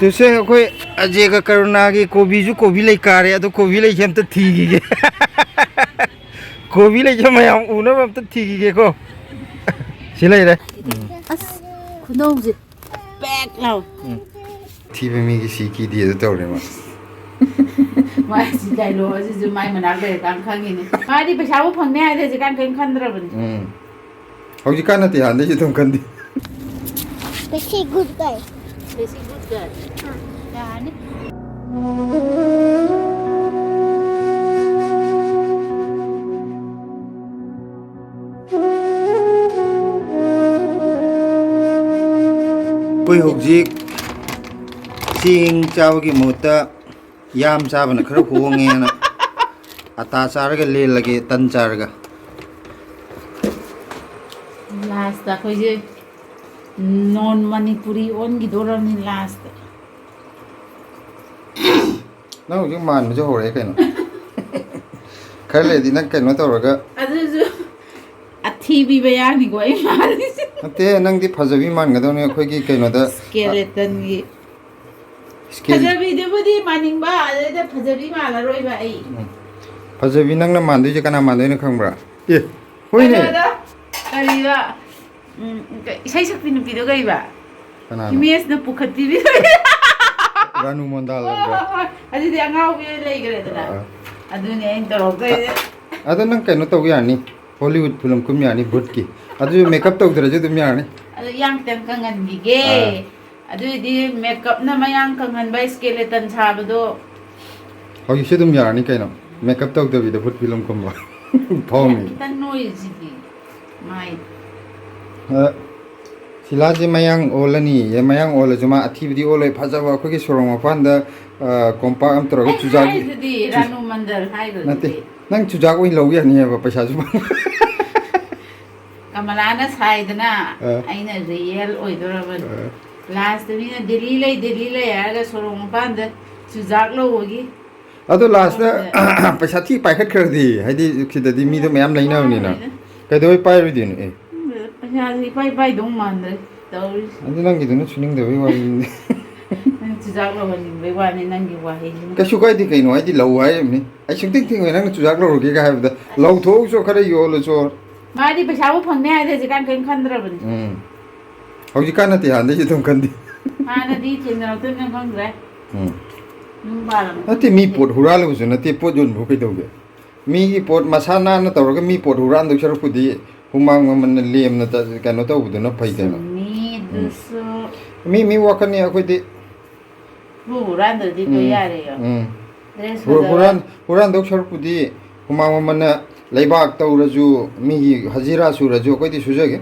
तुसे कोई अजय का करुणा की कोबी ले कारे तो कोबी ले हम तो ठीक ही कोबी ले जो मैं उन्हें हम तो ठीक ही को सिला इधर खुदा मुझे बैग लाओ थी पे मी किसी की दिए तो तोड़े माँ माँ सीधा लो जो माँ मना कर काम खाएंगे ने माँ दी पैसा वो फंगने आए थे जिकान कहीं खंडरा बनी अब जिकान ना त्यान दे जितुम कंदी पैसे गुड गाय हाँ यानी कोई होगी सिंग चाव की मोटा याम चाव न खर होंगे ना अता चार के ले लगे तन चार का लास्ट तक कोई जे नॉन मणिपुरी ओन की दोरा नहीं लास्ट ना मुझे मान मुझे हो रहा है क्या ना खर ले दी ना क्या ना तो रगा अरे जो अथी भी बयान नहीं कोई मारी ते नंग दी फजबी मान गया तो ने कोई की क्या ना तो स्केलेटन की फजबी देवदी मानिंग बा अरे फजबी माला रोई बा आई फजबी नंग ना मान दे जका ना मान दे ना खंबरा ये कोई नहीं करीबा सही सकती नहीं पीदो करीबा कना हिमेश ने पुखत भी रानू मंदाल लगा अजी दे अंगाव भी ले गए थे ना अदुने इन तो रोक गए अदु नंग क्या ना तो यानी हॉलीवुड फिल्म कुम यानी भूत की अदु मेकअप तो उधर जो तुम यानी अदु यांग तेम कंगन गिगे अदु दी मेकअप ना मयांग कंगन बाई स्केलेटन छाब दो और ये तुम यानी क्या ना मेकअप तो उधर भी तो भूत फिल्म कुम बा फाउमी कितना नॉइज दी माई सिला जी मयांग ओलनी ये मयांग ओल जुमा अथी भी ओले फजावा को की सोरों मफान द कंपा हम तरह के चुजाग दी रानू मंदिर हाय रो नते नंग चुजाग वही लोग यानी है पैसा जुमा कमलाना साइडना आइना रियल ओइदोरबन लास्ट में दिल्ली ले यार सोरों मफान द चुजाग लो होगी अदो लास्ट पैसा थी पैकेट कर दी है दी किधर दी मी तो मैम लाइना होनी ना कहीं तो पाई रुदी ने पैसा थी पाई दो मान दे तो अदो नंगी तो ना सुनिंग दे वही वाली चुजाग लो बनी बेवाने नंगी वाही कैसे कोई दी कहीं नो है दी लव है हमने ऐसे थिंकिंग है ना चुजाग लो रुकी का है बता लव थोक सो करे यो लो सो मारी पैसा वो फंगने आए थे जिकान कहीं खंडरा बनी अब जिकान ना त्यान दे जितुम कंदी हाँ ना दी चिंता तो नहीं खंडरा नते मी पोट हुराल बुझु नते पोट जोन भुकै दोगे मी की पोट मसाना न तौरगा मी पोट हुरान दो सर पुदी हुमांग मन लेम न त कनो तो बुदु न फै कनो मी वकनी अखोइदि हुरान दो दी तो यारे यो हुरान दो सर पुदी हुमांग मन लेबाक तौरजु मी हजिरा सुरजु कोइदि सुजगे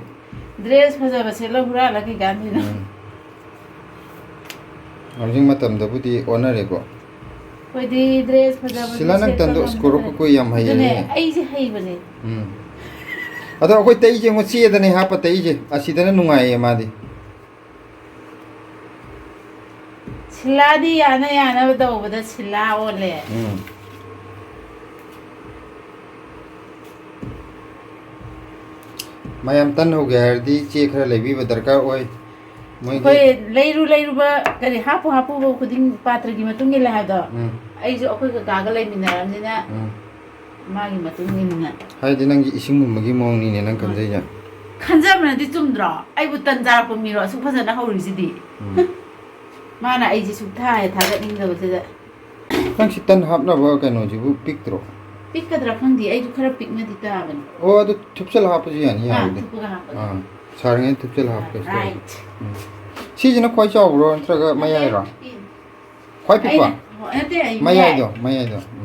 ड्रेस फजा बसे ल हुरा लकी गांधी न अर्जिंग मतमदबुदी ओनरेको कोइदि ड्रेस फजा बसे सिला नंग तंदो स्कोर को कोई याम हाय ने आई से हाई बने अदो कोई तई जे मो चेदने हाप तई जे असिदने नुंगाय मादी सिलादी याना बदौबदा सिला ओले मयम तन हो गया हरदी चे खरा लेबी दरकार ओय कोई लेरु बा करी हापु बो खुदिंग पात्र की मतुंग ले हादो आई जो अखोय कागा ले मिनारमनिना मागी मतुंग निना हाय दि नंगी इसिंग गुमगी मोंगनी ने नंग कंजे या खंजामना दि चुमद्रो आई बु तंजा को मिरो सु फजना हौरिसिदि माना आई जी सुथा है थागा निंगदो सेदा नंग सि तन हापना बो कनो जिबु पिक्त्रो पिक्कद्रा खंदी आई जो खरा पिक में दिता बन ओ अदु थुपचल हाप जी यानी या हां सारंगे थुपचल हाप के राइट सिजना खोइ चाउरो नत्रगा मयाइरो खोइ पिक्वा मयाइ दो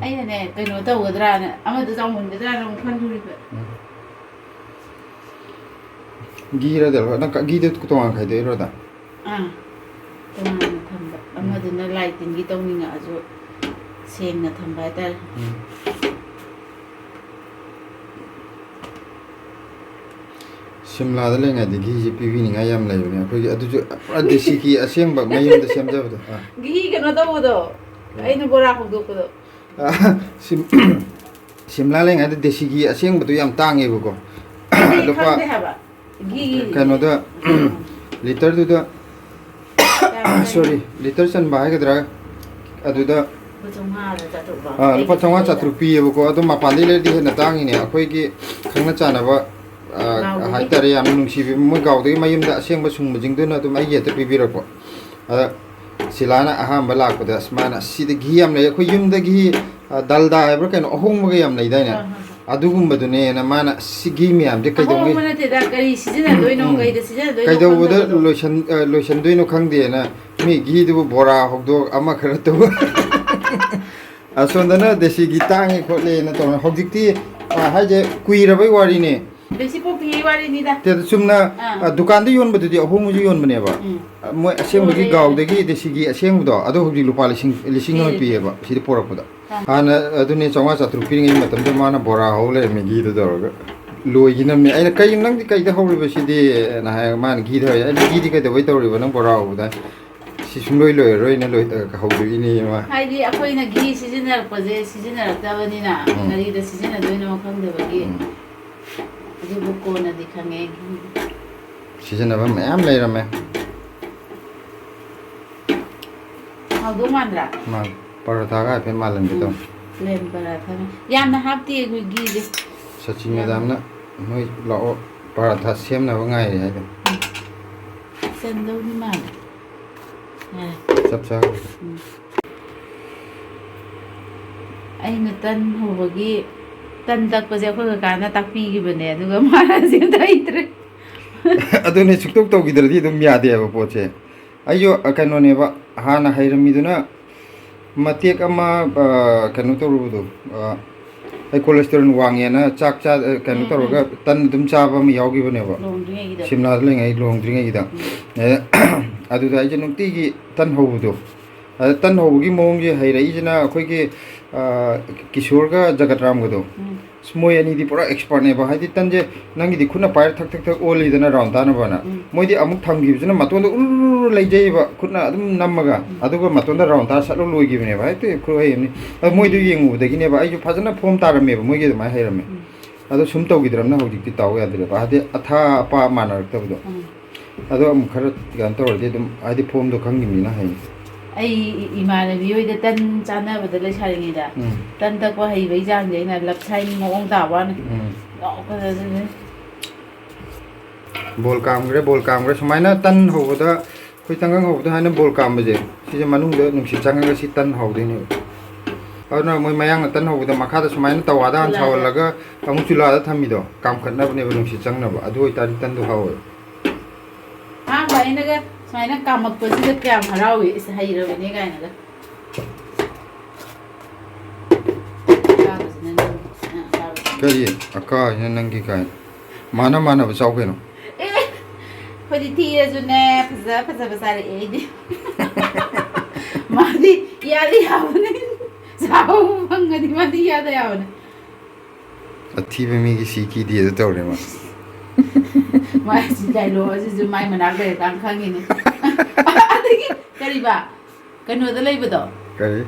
अैना ने कइनो तौगद्राना अमदु जामुनगद्राना खंजुरि गिरा दल न गिदु को तोंग खाइ देरो दा तोंग थंबा अमदुना लाइटिंग गी तौनिंगा अजो सेंगना थंबा तार शिमला द लेंगा दि घी पीवी निंगा याम लाइबने अखोइ अदु जो देसी की असेंबा मयम द सेमजबदो घी कनो तौबदो अैना बोरा खुदोकदो शिमला लेंगा द देसी की असेंबदो याम तांगेबको लुपा घी कनो द लीटर दु the Sorry, liter chen ba cái đó aduda lupa chonga chatru pi ko adu mapandi le di na tang ni akhoi ki khangna chana ba hai tare yam nung si mo gaw de mayum da seng ba sung jing du na tu mai ye te pi bi ro ko ada silana aham bala ko da smana si de gi yam le khoi yum da gi dal da ba ken ohong ma yam nei da na adugum ba du ne na mana si gi mi am de kai dong mana te da kari season doi no kai da season doi kai do da lotion doi no khang de na mi gi du bora hok do ama khara tu asondana desi gi tang ko le na to hok ti ha je kui ra bai wari ne desi po pi wari ni da te sumna dukan de yon ba du di ohong ju yon bane ba mo aseng gi gaw de gi desi gi aseng do ado hok di lupa lising no pi ba si por ko da ana aduni chonga chatru pi ngi matam de mana bora ho le mi gi do do loi gi nam ne ai kai nang di kai da ho ri ba si di na ha man gi do ai gi di kai da bai to ri ba nang bora ho da si sum loi loi roi na loi ta ka ho du ini ma hai di akoi na gi season pa je season ta ba ni na ngari da season doi no khang de ba gi adi bu ko na di khange season ba mayam lai ra me how do mandra ma paratha ga pe malan de to len paratha yam na hap ti gu gi de sachi madam na noi lao paratha sem na ba ngai hai de sen do ni ma sab sa ai na tan ho ba gi tan tak pa je ko ka na tak pi gi bane du ga ma na sem dai tre adune chuk tok to gi dra di dum ya de ba po che ayo kano ne ba ha na hai rami du na matek ama kanu to ru du ai cholesterol wang ya na chak cha kanu to ru ga tan dum cha ba mi yaw gi bane ba long dri gi da simna le ngai long dri ngai da adu da je nukti gi tan ho bu du tan ho gi mong je hai rai jina khoi gi kishore ga jagatram ga do smoi ani di pura expert ne ba hai di tan je nang di khuna pair thak thak thak oli dana round ta na ba na moi di amuk thang gi jina maton da ul lai jai ba khuna adum nammaga adu ga maton da round ta sa lo loi gi ne ba te khoi ai ni moi du yeng u da gi ne ba ai ju phajana form ta ra me ba moi gi ma hai ra me adu sum to gi dram na ho di taw ya de ba ha de atha pa ma na ta bu do adu am khara gan to de dum ai di form do khang gi mi na hai ai imana bi oi da tan chana ba da le sari ni da tan tak wa hai bai jang je na lap chai ngong ta wa na no ka da ne bol kam gre samai na tan ho da khoi tangang ho da na bol kam ba je si je manung de nung si chang ga si tan ho de ni ana moi mayang tan ho da makha da samai na tawa da an chawal la ga amu chula da thami do kam khat na ba ne ba nung si chang na ba adu oi ta tan do ha ho ha bai na ga sai na kam mak pa si da kyam harau is hai ra ne ga na ga kari aka ina nang ki kai mana ba chau ke no khoi di thi ra ju ne phaza ba re e di ma di ya li ha ne sao bang ga di ma di ya da ya ne athi be mi ki si ki di da to re ma mai si dai lo si ju mai manak de tang khang ni adagi kari ba kano da lai ba do kari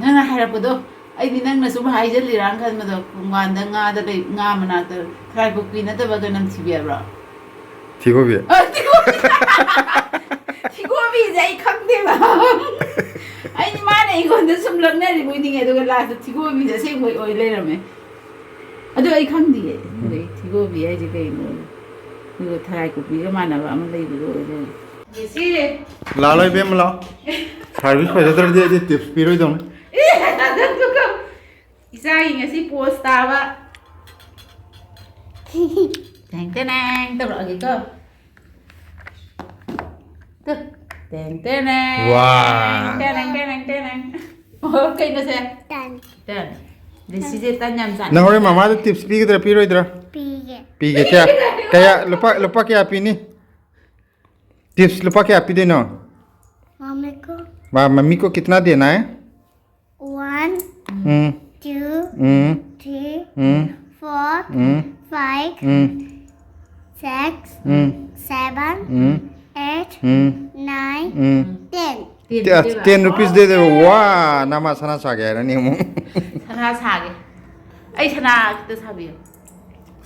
na na hara pa do ai di nang na sum hai jal li rang khan ma do ngan da nga da lai nga manak da try bu pi na da ba ga nam si bia bra thi go bi thi go bi jai khang de ba ai ni ma nei gon da sum lang na ri bu ni nge do ga la da thi go bi da se moi oi le ra me adu ai khang di thi go bi ai je kai no ni thai ku pi ga ma na ba ma lai bu do le ye si la lai be ma la service pa da de tips pi roi dong isa nga si post ta ba teng teng tập lại cái cơ tức teng teng wow teng ok nó sẽ teng để xí dễ tan nhầm sẵn na hore mama da tips pi ga pi roi dra pi ge kaya lupa kya pi ni tips lupa kya pi de no mummy को कितना देना है 1 2 3 4 5 6 7 8 9 10 10 rupees दे दे वाह नामा सना सा गया रे निमु सना सागे आई सना किते साबियो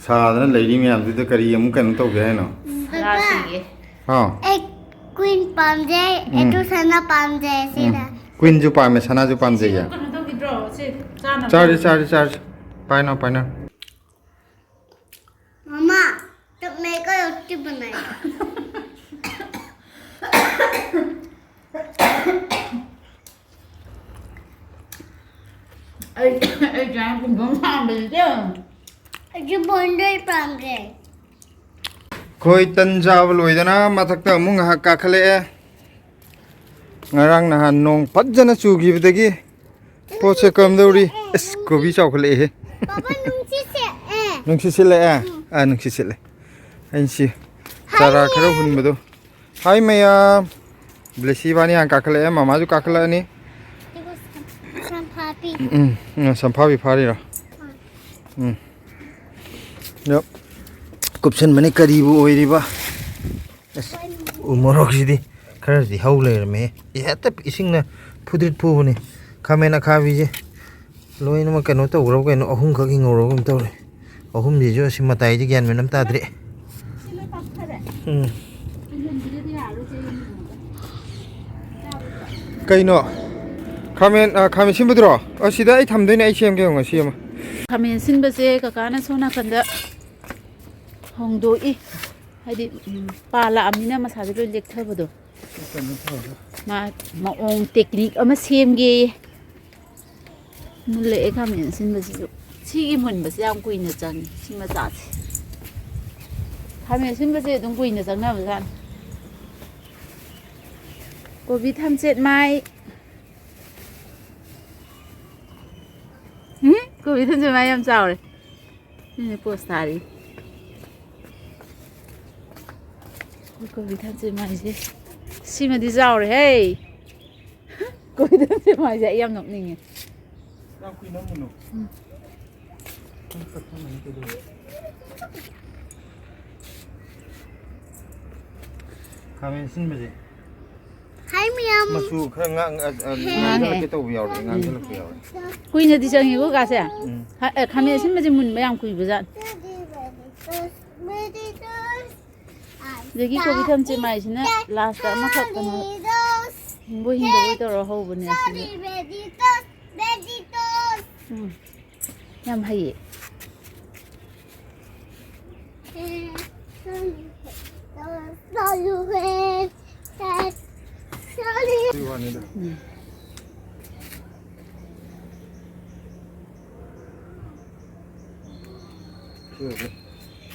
सादना लेडी में हम तो करी हम कन तो गए ना सना सीगे हां एक Queen Pamjay, Etu Sana Pamjay, Sila. Queen ju pa me sana ju pam je ya. 그는 또 기들어. 짜나. Charge. Pai na. Mama, तब मैं को रोटी बनाई. ai jangan pun bom sambil dia. जो बॉन्डर Pamjay. Khoi tan jaw loidana mathak ta mung ha ka khale ngarang na han nong pajjana chu gi bdagi poche kam dori es ko bi chaw khale he Papa nungsi se nungsi sile a nungsi sile anh si sara kharo hun bdo hai maya blesi bani han ka khale mama ju ka khale ni देखो some happy. sampha bi phari ra yep kupchen mane karibu oiriba umorok sidi khara di haule me yata isingna phudrit phubuni khamena khabi je loina ma kano to ro kano ahum khaki ngoro gum tawre ahum ji jo simatai ji gyan menam ta dre kaino khamen simbudro asida ai thamdoine ai sem ge ngasi siama 가면 신버세 가가나 소나 간다. 홍도이 하디 빨라 암니나 마사지로 렉터버도. 마옹 테크닉 아마 셈게 물레 가면 신버세 시기 문버세 양 꾸이는 장 심마 자지. 가면 신버세 동 꾸이는 장 나버산. 고비 탐셋 마이 cô bị thân cho mai em chào này post đi cô bị thân cho mai gì xí mà đi chào rồi hey cô bị thân cho mai dạy em ngọc ninh khamen sin baje Hi Miam. masu khara ngang ke to yaw ngang ke lak yaw 꾸이는 디정이 거 가세요 가면 신바지 문 모양 꾸이 보자 여기 cô bị thân cho mai xin á last mà khóc con bố hình đồ tôi rồi hầu bữa nay xin nhầm hay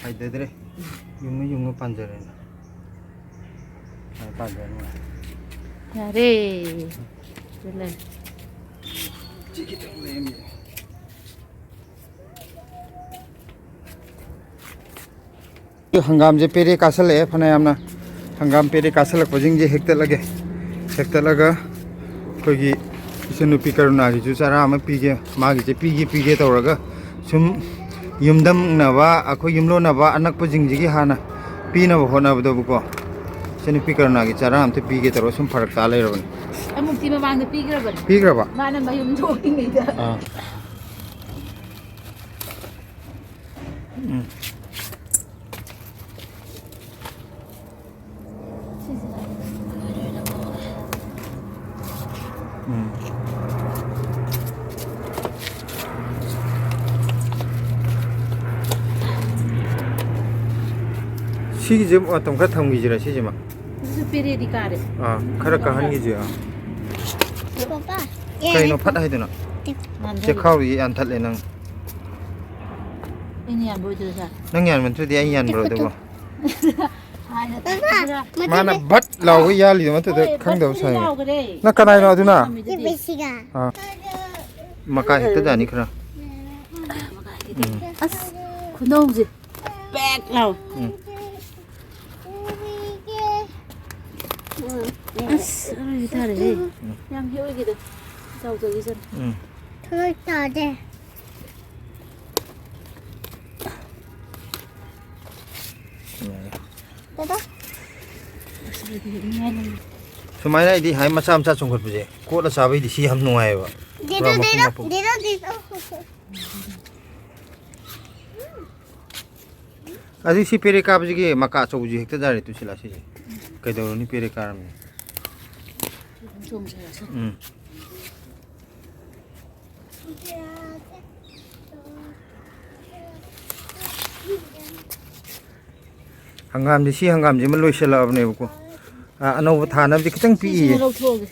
ai de dre yung panjare na ai panjare na ya re lên chiki to lem hangam je pere kasal e phana amna hangam pere kasal ko jing je hekta laga kogi isunu pikaruna gi ju chara ama pige magi je pige tawraga sum yumdam nawa akho yumlo nawa anak po jingjigi hana pina hona bdo ko senu pikaruna gi chara amte pige taro sum farak ta lai ron amuk ti ma bang de pigra ba mana mayum do ni da 시기 좀 어떤 것 같은 기지라 시지 마. 무슨 페레디 가래 아, 카라카 한 기지야. Papa. 그래 너 파다 해도나. 제 카우이 안 탈래 능. ini yang bojo sa 능이 안 면도 돼 이안 버도. Papa. 마나 밭 라고 야리 맞도 강도 사이. 그래 나 까나이 나두나. Besiga. 아. 마카 했다 아니 그라. 아스 그놈지 빽 나오 아스 이 다래 양 효이기도 저기 전 Thôi tỏ đây. Papa. 수마이나 이디 하이 마차 암차 좀 걸부지. 고라 사베 디 시함 농아요. Dito. 아직 시페리 까부지기 마카 쪼부지 헥다 자리 뚜실라 시지. ꯀꯩꯗꯧꯔꯅꯤ ꯄꯦꯔꯦ ꯀꯥꯔꯝꯅꯤ ꯍꯪꯒꯥꯝꯁꯦ ꯁꯤ ꯍꯪꯒꯥꯝꯁꯤꯃ ꯂꯣꯏꯁꯤꯜꯂꯛꯑꯕꯅꯦꯕꯀꯣ ꯑꯅꯧꯕ ꯊꯥꯅꯕꯗꯤ ꯈꯤꯇꯪ ꯄꯤꯛꯏꯌꯦ ꯂꯧꯊꯣꯛꯑꯒꯦ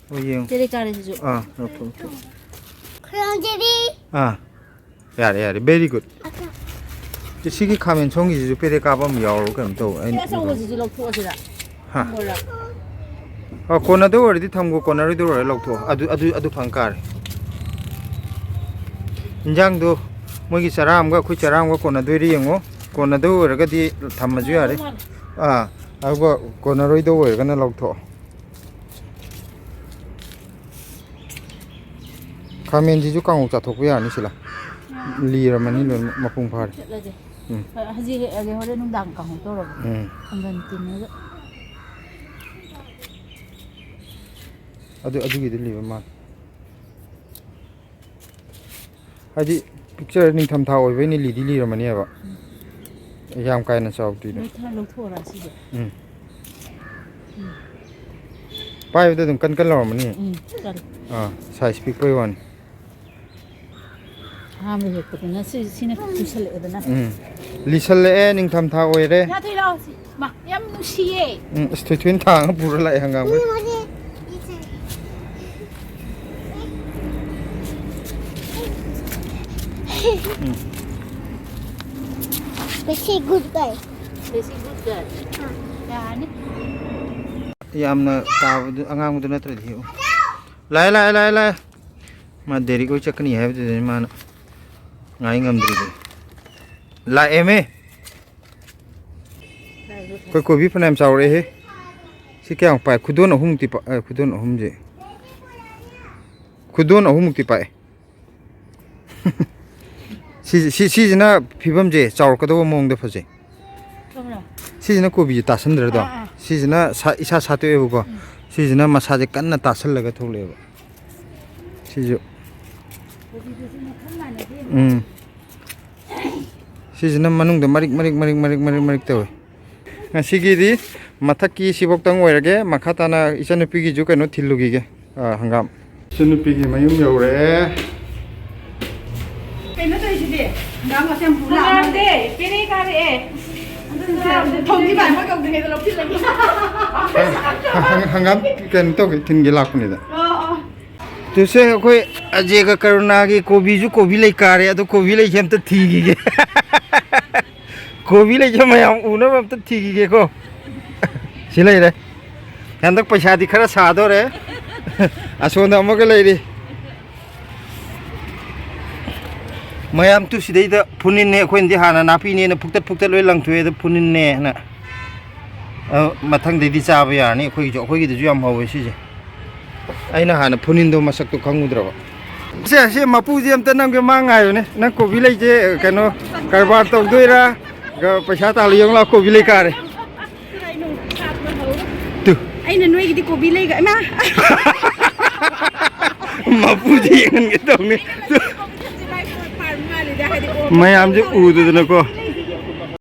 ꯍꯣꯏ ꯌꯦꯡꯉꯨ ꯄꯦꯔꯦ ꯀꯥꯔꯦꯁꯤꯁꯨ ꯂꯧꯊꯣꯛ 크런지리. ꯌꯥꯔꯦ ꯌꯥꯔꯦ very good ꯁꯤꯒꯤ ꯈꯥꯃꯦꯟ ꯁꯣꯡꯒꯤꯁꯤꯁꯨ ꯄꯦꯔꯦ ꯀꯥꯕ ꯑꯃ ꯌꯥꯎꯔꯣ ꯀꯩꯅꯣ ꯇꯧ ꯑꯩꯅ ꯑꯆꯧꯕꯁꯤꯁꯨ ꯂꯧꯊꯣꯛꯑꯁꯤꯔ ꯍꯥ ꯀꯣꯟꯅꯗ ꯑꯣꯏꯔꯗꯤ ꯊꯝꯒꯣ ꯀꯣꯟꯅꯔꯣꯏꯗ ꯑꯣꯏꯔ ꯂꯧꯊꯣꯛꯑꯣ ꯑꯗꯨ ꯐꯪ ꯀꯥꯔꯦ ꯏꯟꯖꯥꯡꯗꯣ ꯃꯣꯏꯒꯤ ꯆꯔꯥ ꯑꯃꯒ ꯑꯩꯈꯣꯏ ꯆꯔꯥ ꯑꯃꯒ ꯀꯣꯟꯅꯗꯣꯏꯔ ꯌꯦꯡꯉꯣ ꯀꯣꯟꯅꯗ ꯑꯣꯏꯔꯒꯗꯤ ꯊꯝꯃꯁꯨ ꯌꯥꯔꯦ ꯑꯗꯨꯒ ꯀꯣꯟꯅꯔꯣꯏꯗ ꯑꯣꯏꯔꯒꯅ ꯂꯧꯊꯣꯛꯑꯣ ꯈꯥꯃꯦꯟꯁꯤꯁꯨ ꯀꯥꯡꯉꯧ ꯆꯥꯊꯣꯛꯄ ꯌꯥꯔꯅꯤ ꯁꯤꯂꯥ ꯂꯤꯔꯝꯃꯅꯤ ꯂꯣꯏꯅꯃꯛ ꯃꯄꯨꯡ ꯐꯥꯔꯦ ꯍꯧꯖꯤꯛ ꯍꯦꯛꯑꯒꯦ ꯍꯣꯔꯦꯟ ꯅꯨꯡꯗꯥꯡ ꯀꯥꯡꯍꯧ ꯇꯧꯔꯒ ꯍꯪꯒꯟ ꯇꯤꯡꯉꯒ ꯑꯗꯨꯒꯤꯗꯤ ꯂꯤꯕ ꯃꯥꯜꯂꯦ ꯍꯥꯏꯗꯤ ꯄꯤꯛꯆꯔ ꯅꯤꯡꯊꯝꯊꯥ ꯑꯣꯏꯕꯩꯅꯤ ꯂꯤꯗꯤ ꯂꯤꯔꯝꯃꯅꯦꯕ ꯌꯥꯝ ꯀꯥꯏꯅ ꯆꯥꯎꯗ꯭ꯔꯤꯗ ꯂꯧꯊꯣꯛꯑꯣꯔ ꯁꯤꯁꯦ ꯄꯥꯏꯕꯗ ꯑꯗꯨꯝ ꯀꯟ ꯂꯥꯎꯔꯝꯃꯅꯤ ꯁꯥꯏꯖ ꯄꯤꯛꯄꯩ ꯋꯥꯅꯤ ꯑꯍꯥꯟꯕ ꯍꯦꯛꯄꯗꯅ ꯁꯤꯅ ꯂꯤꯁꯜꯂꯛꯑꯦꯗꯅ ꯂꯤꯁꯜꯂꯛꯑꯦ ꯅꯤꯡꯊꯝꯊꯥ ꯑꯣꯏꯔꯦ ꯊꯣꯏ ꯂꯥꯎ ꯌꯥꯝ ꯅꯨꯡꯁꯤꯌꯦ ꯑꯁ ꯊꯣꯏꯊꯣꯏꯅ ꯊꯥꯡꯉ ꯄꯨꯔ ꯂꯥꯛꯑꯦ ꯍꯪꯒꯥꯝꯒ 어디? 이제. Very good guy. Very good girl. 야니? ꯌꯥꯝꯅ ꯇꯥꯕꯗꯨ ꯑꯉꯥꯡꯕꯗꯨ ꯅꯠꯇ꯭ꯔꯗꯤ ꯍꯦꯛꯎ ꯂꯥꯛꯑꯦ ꯃꯥ ꯗꯦꯔꯤꯛ ꯍꯣꯏ ꯆꯠꯀꯅꯤ ꯍꯥꯏꯕꯗꯨꯗꯅꯤ ꯃꯥꯅ ꯉꯥꯏ ꯉꯝꯗ꯭ꯔꯤꯗꯤ ꯂꯥꯛꯑꯦꯃꯦ ꯑꯩꯈꯣꯏ ꯀꯣꯕꯤ ꯐꯅꯌꯥꯝ ꯆꯥꯎꯔꯛꯑꯦꯍꯦ ꯁꯤ ꯀꯌꯥꯝ ꯄꯥꯏ ꯈꯨꯗꯣꯟ ꯑꯍꯨꯝꯃꯨꯛꯇꯤ ꯈꯨꯗꯣꯟ ꯑꯍꯨꯝꯁꯦ ꯈꯨꯗꯣꯟ ꯑꯍꯨꯝꯃꯨꯛꯇꯤ ꯄꯥꯛꯑꯦ ꯁꯤꯁꯤꯅ ꯐꯤꯕꯝꯁꯦ ꯆꯥꯎꯔꯛꯀꯗꯧꯕ ꯃꯑꯣꯡꯗ ꯐꯖꯩ ꯁꯤꯁꯤꯅ ꯀꯣꯕꯤꯁꯦ ꯇꯥꯁꯟꯗ꯭ꯔꯗꯣ ꯁꯤꯁꯤꯅ ꯏꯁꯥ ꯁꯥꯠꯇꯣꯛꯑꯦꯕꯀꯣ ꯁꯤꯁꯤꯅ ꯃꯁꯥꯁꯦ ꯀꯟꯅ ꯇꯥꯁꯜꯂꯒ ꯊꯣꯛꯂꯛꯑꯦꯕ ꯁꯤꯁꯨ ꯁꯤꯁꯤꯅ ꯃꯅꯨꯡꯗ ꯃꯔꯤꯛ ꯇꯧꯋꯦ ꯉꯁꯤꯒꯤꯗꯤ ꯃꯊꯛꯀꯤ ꯁꯤꯐꯧꯇꯪ ꯑꯣꯏꯔꯒꯦ ꯃꯈꯥ ꯇꯥꯅ ꯏꯆꯟꯅꯨꯄꯤꯒꯤꯁꯨ ꯀꯩꯅꯣ ꯊꯤꯜꯂꯨꯈꯤꯒꯦ ꯍꯪꯒꯥꯝ ꯏꯆꯟꯅꯨꯄꯤꯒꯤ ꯃꯌꯨꯝ ꯌꯧꯔꯦ ꯀꯩꯅꯣ ꯇꯧꯔꯤꯁꯤꯗꯤ ꯍꯪꯒꯥꯝ ꯃꯁꯦꯝ ꯄꯨꯔꯛꯑꯝꯗꯦ ꯄꯦꯔꯦ ꯀꯥꯔꯛꯑꯦ ꯊꯣꯡꯖꯤꯕ ꯑꯃ ꯀꯧꯗ꯭ꯔꯤꯉꯩꯗ ꯂꯧꯁꯤꯜꯂꯒꯦ ꯍꯪꯒꯥꯝ ꯀꯩꯅꯣ ꯇꯧꯒꯦ ꯊꯤꯟꯒꯦ ꯂꯥꯛꯄꯅꯤꯗ ꯇꯨꯁꯦ ꯑꯩꯈꯣꯏ ꯑꯖꯦꯒ ꯀरुणाꯒꯤ ꯀꯣꯕꯤꯁꯨ ꯀꯣꯕꯤ ꯂꯩ ꯀꯥꯔꯦ ꯑꯗꯣ ꯀꯣꯕꯤ ꯂꯩꯁꯦ ꯑꯝꯇ ꯊꯤꯈꯤꯒꯦ ꯀꯣꯕꯤ ꯂꯩꯁꯦ ꯃꯌꯥꯝ ꯎꯅꯕ ꯑꯝꯇ ꯊꯤꯈꯤꯒꯦꯀꯣ ꯁꯤ ꯂꯩꯔꯦ ꯍꯟꯗꯛ ꯄꯩꯁꯥꯗꯤ ꯈꯔ ꯁꯥꯗꯣꯔꯦ ꯑꯁꯣꯝꯗ ꯑꯃꯒ ꯂꯩꯔꯤ ꯃꯌꯥꯝ ꯇꯨ ꯁꯤꯗꯩꯗ ꯐꯨꯅꯤꯟꯅꯦ ꯑꯩꯈꯣꯏꯅꯗꯤ ꯍꯥꯟꯅ ꯅꯥꯄꯤꯅꯦꯅ ꯐꯨꯛꯇꯠ ꯂꯣꯏ ꯂꯪꯊꯣꯛꯑꯦ ꯑꯗ ꯐꯨꯅꯤꯟꯅꯦꯅ ꯃꯊꯪꯗꯩꯗꯤ ꯆꯥꯕ ꯌꯥꯔꯅꯤ ꯑꯩꯈꯣꯏꯒꯤꯗꯁꯨ ꯌꯥꯝ ꯍꯧꯋꯦ ꯁꯤꯁꯦ ꯑꯩꯅ ꯍꯥꯟꯅ ꯐꯨꯅꯤꯟꯗꯣ ꯃꯁꯛꯇꯣ ꯈꯪꯉꯨꯗ꯭ꯔꯕ ꯁꯤ ꯃꯄꯨꯁꯦ ꯑꯝꯇ ꯅꯪꯒ ꯃꯥ ꯉꯥꯏꯕꯅꯦ ꯅꯪ ꯀꯣꯕꯤ ꯂꯩꯁꯦ ꯀꯩꯅꯣ ꯀꯔꯕꯥꯔ ꯇꯧꯗꯣꯏꯔꯥ ꯄꯩꯁꯥ ꯇꯥꯜꯂ ꯌꯦꯡꯉꯨ ꯂꯥꯛ ꯀꯣꯕꯤ ꯂꯩ ꯀꯥꯔꯦ ꯑꯩꯅ ꯅꯣꯏꯒꯤꯗꯤ ꯀꯣꯕꯤ ꯂꯩꯒ ꯏꯃꯥ ꯃꯄꯨꯁꯦ ꯌꯦꯡꯍꯟꯒꯦ ꯇꯧꯅꯤ ꯃꯌꯥꯝꯁꯦ ꯎꯗꯗꯅꯀꯣ